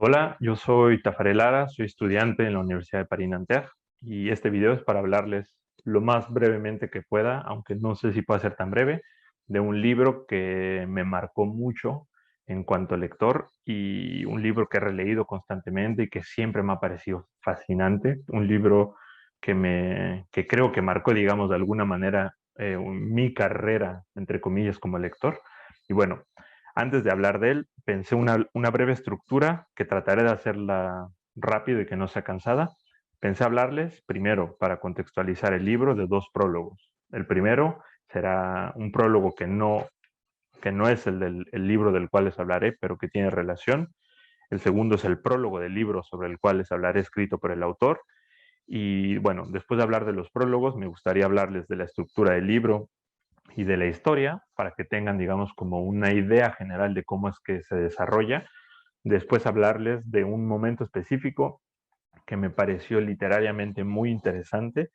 Hola, yo soy Tafarel Lara, soy estudiante en la Universidad de Paris-Nanterre y este video es para hablarles lo más brevemente que pueda, aunque no sé si pueda ser tan breve, de un libro que me marcó mucho en cuanto a lector y un libro que he releído constantemente y que siempre me ha parecido fascinante, un libro que creo que marcó, digamos, de alguna manera mi carrera, entre comillas, como lector. Y bueno, antes de hablar de él, pensé una breve estructura que trataré de hacerla rápido y que no sea cansada. Pensé hablarles primero, para contextualizar el libro, de dos prólogos. El primero será un prólogo que no es el libro del cual les hablaré, pero que tiene relación. El segundo es el prólogo del libro sobre el cual les hablaré, escrito por el autor. Y bueno, después de hablar de los prólogos, me gustaría hablarles de la estructura del libro, y de la historia para que tengan, digamos, como una idea general de cómo es que se desarrolla. Después hablarles de un momento específico que me pareció literariamente muy interesante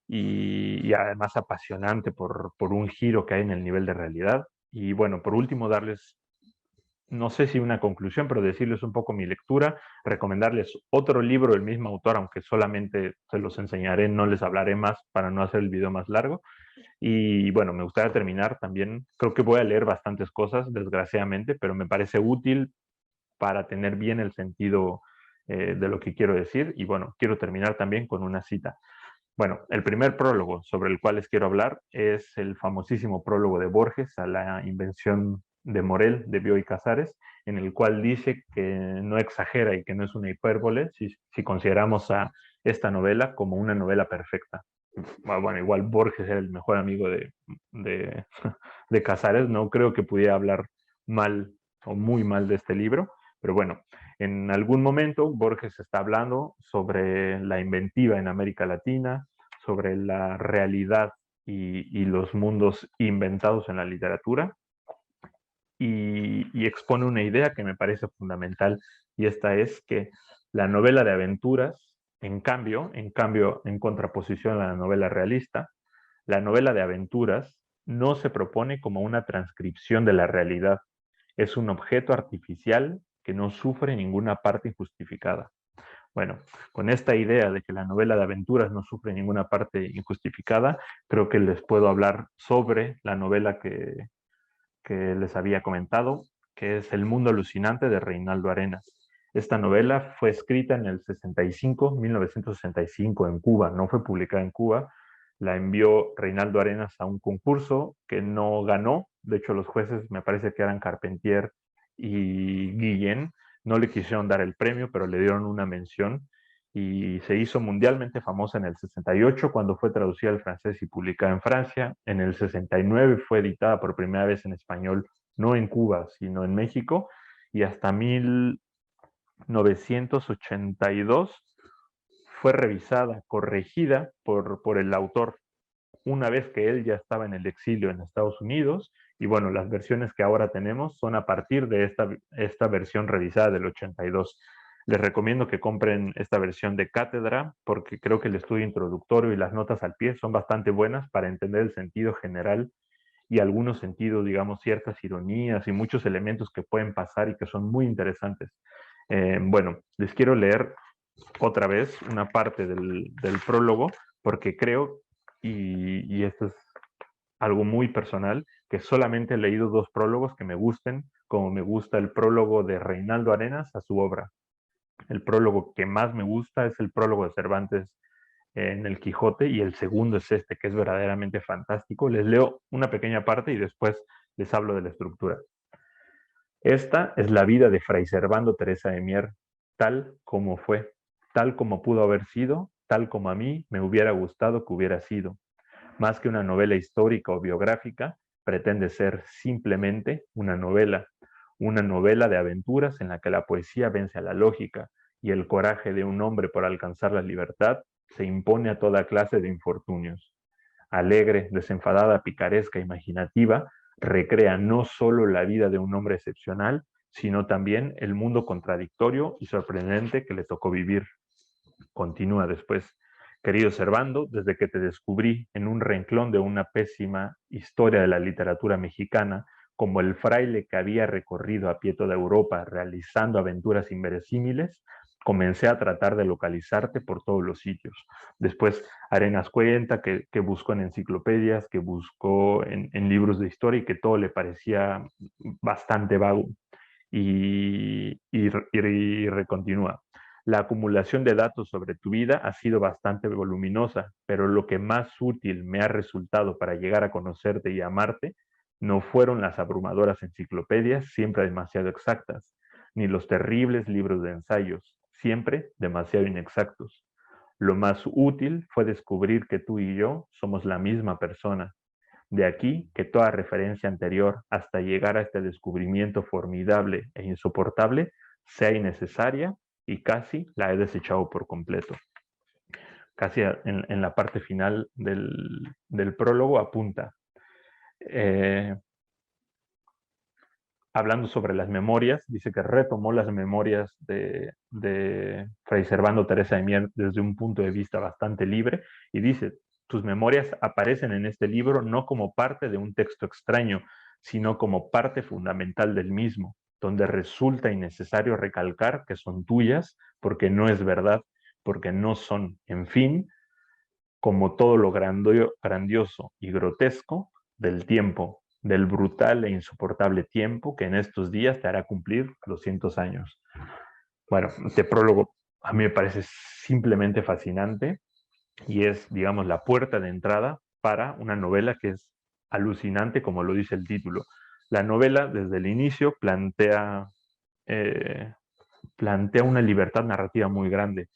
y además apasionante por un giro que hay en el nivel de realidad. Y bueno, por último, darles, no sé si una conclusión, pero decirles un poco mi lectura, recomendarles otro libro del mismo autor, aunque solamente se los enseñaré, no les hablaré más para no hacer el video más largo. Y bueno, me gustaría terminar también, creo que voy a leer bastantes cosas, desgraciadamente, pero me parece útil para tener bien el sentido de lo que quiero decir. Y bueno, quiero terminar también con una cita. Bueno, el primer prólogo sobre el cual les quiero hablar es el famosísimo prólogo de Borges a la invención de Morel, de Bioy Casares, en el cual dice que no exagera y que no es una hipérbole si consideramos a esta novela como una novela perfecta. Bueno, igual Borges era el mejor amigo de, de Casares, no creo que pudiera hablar mal o muy mal de este libro, pero bueno, en algún momento Borges está hablando sobre la inventiva en América Latina, sobre la realidad y los mundos inventados en la literatura, y expone una idea que me parece fundamental, y esta es que la novela de aventuras, en contraposición a la novela realista, la novela de aventuras no se propone como una transcripción de la realidad, es un objeto artificial que no sufre ninguna parte injustificada. Bueno, con esta idea de que la novela de aventuras no sufre ninguna parte injustificada, creo que les puedo hablar sobre la novela que les había comentado, que es El mundo alucinante de Reinaldo Arenas. Esta novela fue escrita en el 1965 en Cuba, no fue publicada en Cuba, la envió Reinaldo Arenas a un concurso que no ganó, de hecho los jueces me parece que eran Carpentier y Guillén, no le quisieron dar el premio, pero le dieron una mención y se hizo mundialmente famosa en el 68 cuando fue traducida al francés y publicada en Francia. En el 69 fue editada por primera vez en español, no en Cuba, sino en México, y hasta 1982 fue revisada, corregida por el autor, una vez que él ya estaba en el exilio en Estados Unidos. Y bueno, las versiones que ahora tenemos son a partir de esta versión revisada del 82. Les recomiendo que compren esta versión de cátedra porque creo que el estudio introductorio y las notas al pie son bastante buenas para entender el sentido general y algunos sentidos, digamos, ciertas ironías y muchos elementos que pueden pasar y que son muy interesantes. Bueno, les quiero leer otra vez una parte del prólogo porque creo, y esto es algo muy personal, que solamente he leído dos prólogos que me gusten, como me gusta el prólogo de Reinaldo Arenas a su obra. El prólogo que más me gusta es el prólogo de Cervantes en El Quijote, y el segundo es este, que es verdaderamente fantástico. Les leo una pequeña parte y después les hablo de la estructura. Esta es la vida de Fray Servando Teresa de Mier, tal como fue, tal como pudo haber sido, tal como a mí me hubiera gustado que hubiera sido. Más que una novela histórica o biográfica, pretende ser simplemente una novela de aventuras en la que la poesía vence a la lógica y el coraje de un hombre por alcanzar la libertad se impone a toda clase de infortunios. Alegre, desenfadada, picaresca, imaginativa, recrea no solo la vida de un hombre excepcional, sino también el mundo contradictorio y sorprendente que le tocó vivir. Continúa después. Querido Servando, desde que te descubrí en un renglón de una pésima historia de la literatura mexicana, como el fraile que había recorrido a pie toda Europa realizando aventuras inverosímiles, comencé a tratar de localizarte por todos los sitios. Después Arenas cuenta que buscó en enciclopedias, que buscó en libros de historia y que todo le parecía bastante vago. Y recontinúa. La acumulación de datos sobre tu vida ha sido bastante voluminosa, pero lo que más útil me ha resultado para llegar a conocerte y amarte no fueron las abrumadoras enciclopedias, siempre demasiado exactas, ni los terribles libros de ensayos, siempre demasiado inexactos. Lo más útil fue descubrir que tú y yo somos la misma persona. De aquí que toda referencia anterior hasta llegar a este descubrimiento formidable e insoportable sea innecesaria y casi la he desechado por completo. Casi en la parte final del prólogo apunta, eh, hablando sobre las memorias, dice que retomó las memorias de Fray Servando Teresa de Mier desde un punto de vista bastante libre y dice, tus memorias aparecen en este libro no como parte de un texto extraño, sino como parte fundamental del mismo, donde resulta innecesario recalcar que son tuyas, porque no es verdad, porque no son, en fin, como todo lo grandioso y grotesco del tiempo, del brutal e insoportable tiempo que en estos días te hará cumplir 200 años. Bueno, este prólogo a mí me parece simplemente fascinante y es, digamos, la puerta de entrada para una novela que es alucinante, como lo dice el título. La novela, desde el inicio, eh, plantea una libertad narrativa muy grande.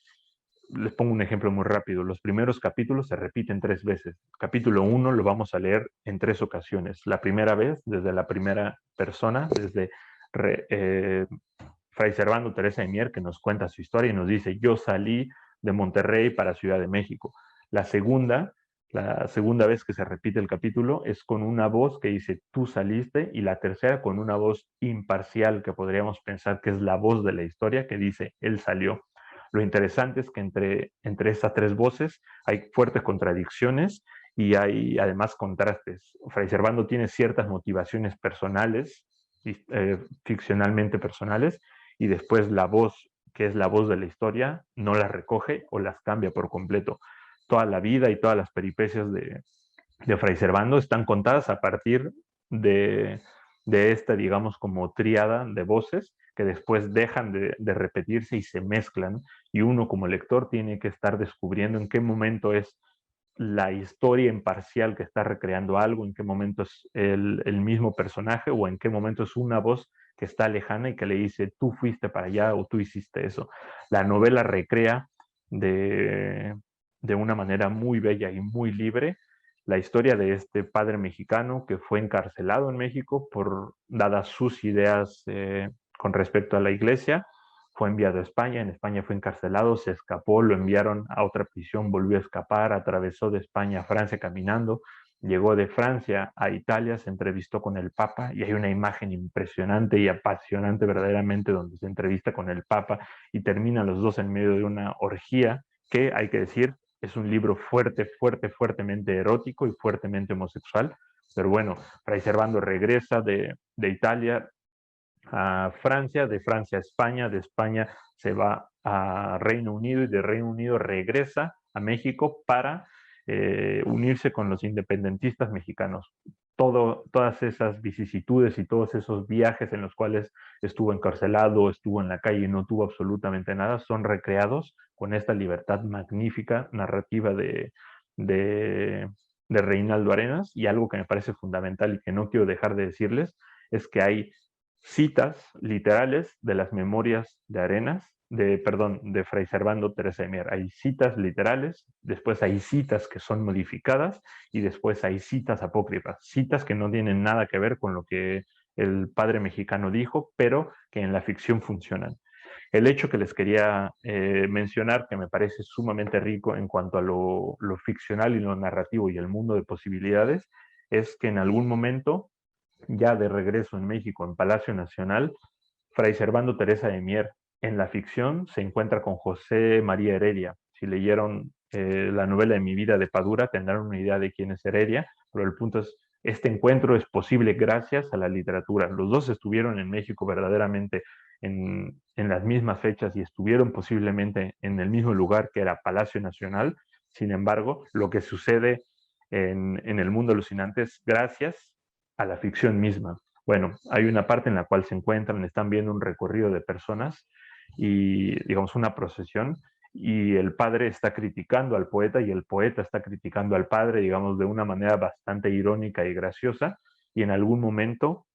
Les pongo un ejemplo muy rápido. Los primeros capítulos se repiten 3 veces. Capítulo 1 lo vamos a leer en 3 ocasiones. La primera vez, desde la primera persona, desde Fray Servando Teresa de Mier, que nos cuenta su historia y nos dice, yo salí de Monterrey para Ciudad de México. La segunda, la segunda vez que se repite el capítulo es con una voz que dice, tú saliste, y la tercera con una voz imparcial que podríamos pensar que es la voz de la historia, que dice, él salió. Lo interesante es que entre estas 3 voces hay fuertes contradicciones y hay además contrastes. Fray Servando tiene ciertas motivaciones personales, ficcionalmente personales, y después la voz, que es la voz de la historia, no las recoge o las cambia por completo. Toda la vida y todas las peripecias de Fray Servando están contadas a partir de, de esta, digamos, como tríada de voces que después dejan de repetirse y se mezclan, y uno como lector tiene que estar descubriendo en qué momento es la historia imparcial que está recreando algo, en qué momento es el mismo personaje o en qué momento es una voz que está lejana y que le dice, tú fuiste para allá o tú hiciste eso. La novela recrea de una manera muy bella y muy libre la historia de este padre mexicano que fue encarcelado en México por dadas sus ideas con respecto a la iglesia. Fue enviado a España, en España fue encarcelado, se escapó, lo enviaron a otra prisión, volvió a escapar, atravesó de España a Francia caminando, llegó de Francia a Italia, se entrevistó con el Papa y hay una imagen impresionante y apasionante verdaderamente donde se entrevista con el Papa y terminan los dos en medio de una orgía que, hay que decir, es un libro fuertemente erótico y fuertemente homosexual. Pero bueno, Fray Servando regresa de Italia a Francia, de Francia a España, de España se va a Reino Unido y de Reino Unido regresa a México para unirse con los independentistas mexicanos. Todas esas vicisitudes y todos esos viajes en los cuales estuvo encarcelado, estuvo en la calle y no tuvo absolutamente nada, son recreados con esta libertad magnífica narrativa de Reinaldo Arenas. Y algo que me parece fundamental y que no quiero dejar de decirles es que hay citas literales de las memorias de Arenas, de Fray Servando Teresa de Mier. Hay citas literales, después hay citas que son modificadas y después hay citas apócrifas, citas que no tienen nada que ver con lo que el padre mexicano dijo, pero que en la ficción funcionan. El hecho que les quería mencionar, que me parece sumamente rico en cuanto a lo ficcional y lo narrativo y el mundo de posibilidades, es que en algún momento, ya de regreso en México, en Palacio Nacional, Fray Servando Teresa de Mier, en la ficción, se encuentra con José María Heredia. Si leyeron la novela de Mi vida de Padura, tendrán una idea de quién es Heredia, pero el punto es, este encuentro es posible gracias a la literatura. Los dos estuvieron en México verdaderamente en las mismas fechas y estuvieron posiblemente en el mismo lugar que era Palacio Nacional. Sin embargo, lo que sucede en el mundo alucinante es gracias a la ficción misma. Bueno, hay una parte en la cual se encuentran, están viendo un recorrido de personas y, digamos, una procesión, y el padre está criticando al poeta y el poeta está criticando al padre, digamos, de una manera bastante irónica y graciosa, y en algún momento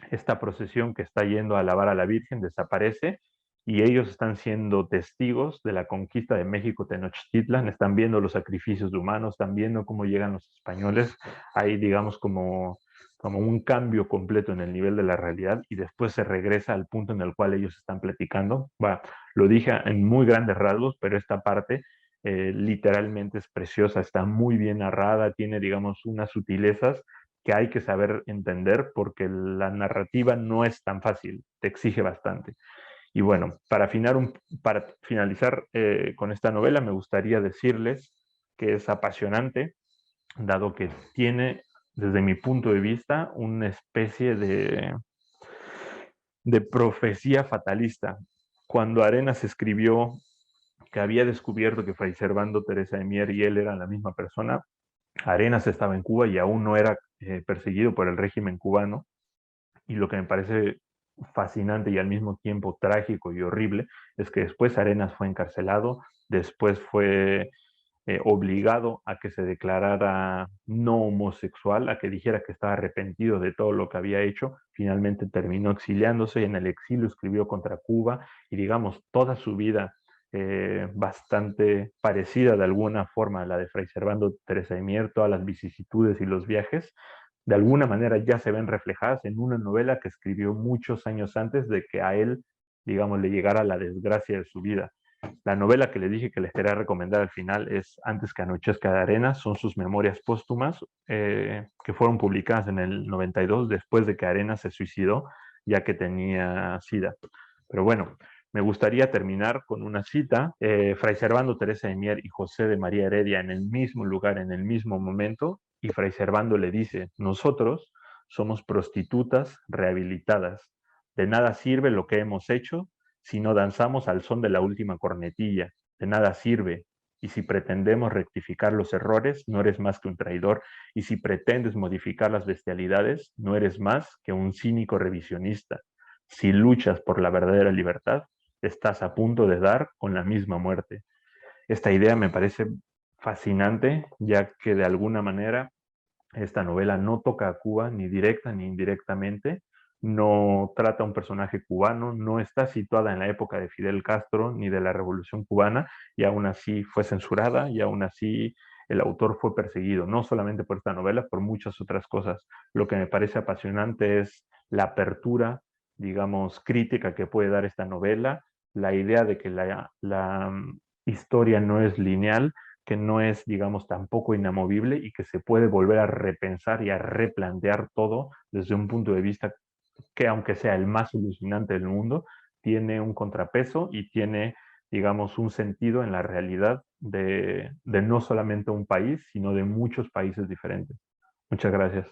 esta procesión que está yendo a alabar a la Virgen desaparece y ellos están siendo testigos de la conquista de México Tenochtitlan, están viendo los sacrificios humanos, están viendo cómo llegan los españoles, hay, digamos, como un cambio completo en el nivel de la realidad y después se regresa al punto en el cual ellos están platicando. Bueno, lo dije en muy grandes rasgos, pero esta parte literalmente es preciosa, está muy bien narrada, tiene, digamos, unas sutilezas que hay que saber entender porque la narrativa no es tan fácil, te exige bastante. Y bueno, para finalizar con esta novela, me gustaría decirles que es apasionante, dado que tiene, desde mi punto de vista, una especie de profecía fatalista. Cuando Arenas escribió que había descubierto que Fray Servando Teresa de Mier y él eran la misma persona, Arenas estaba en Cuba y aún no era perseguido por el régimen cubano. Y lo que me parece fascinante y al mismo tiempo trágico y horrible es que después Arenas fue encarcelado, después fue obligado a que se declarara no homosexual, a que dijera que estaba arrepentido de todo lo que había hecho. Finalmente terminó exiliándose y en el exilio escribió contra Cuba y, digamos, toda su vida bastante parecida de alguna forma a la de Fray Servando Teresa de Mier, todas las vicisitudes y los viajes, de alguna manera ya se ven reflejadas en una novela que escribió muchos años antes de que a él, digamos, le llegara la desgracia de su vida. La novela que le dije que les quería recomendar al final es Antes que anochezca de Arenas, son sus memorias póstumas que fueron publicadas en el 92 después de que Arenas se suicidó ya que tenía SIDA. Pero bueno, me gustaría terminar con una cita. Fray Servando Teresa de Mier y José de María Heredia en el mismo lugar, en el mismo momento, y Fray Servando le dice, nosotros somos prostitutas rehabilitadas. De nada sirve lo que hemos hecho si no danzamos al son de la última cornetilla. De nada sirve. Y si pretendemos rectificar los errores, no eres más que un traidor. Y si pretendes modificar las bestialidades, no eres más que un cínico revisionista. Si luchas por la verdadera libertad, estás a punto de dar con la misma muerte. Esta idea me parece fascinante, ya que de alguna manera esta novela no toca a Cuba ni directa ni indirectamente, no trata a un personaje cubano, no está situada en la época de Fidel Castro ni de la Revolución Cubana, y aún así fue censurada y aún así el autor fue perseguido, no solamente por esta novela, por muchas otras cosas. Lo que me parece apasionante es la apertura, digamos, crítica que puede dar esta novela, la idea de que la historia no es lineal, que no es, digamos, tampoco inamovible y que se puede volver a repensar y a replantear todo desde un punto de vista que, aunque sea el más alucinante del mundo, tiene un contrapeso y tiene, digamos, un sentido en la realidad de no solamente un país, sino de muchos países diferentes. Muchas gracias.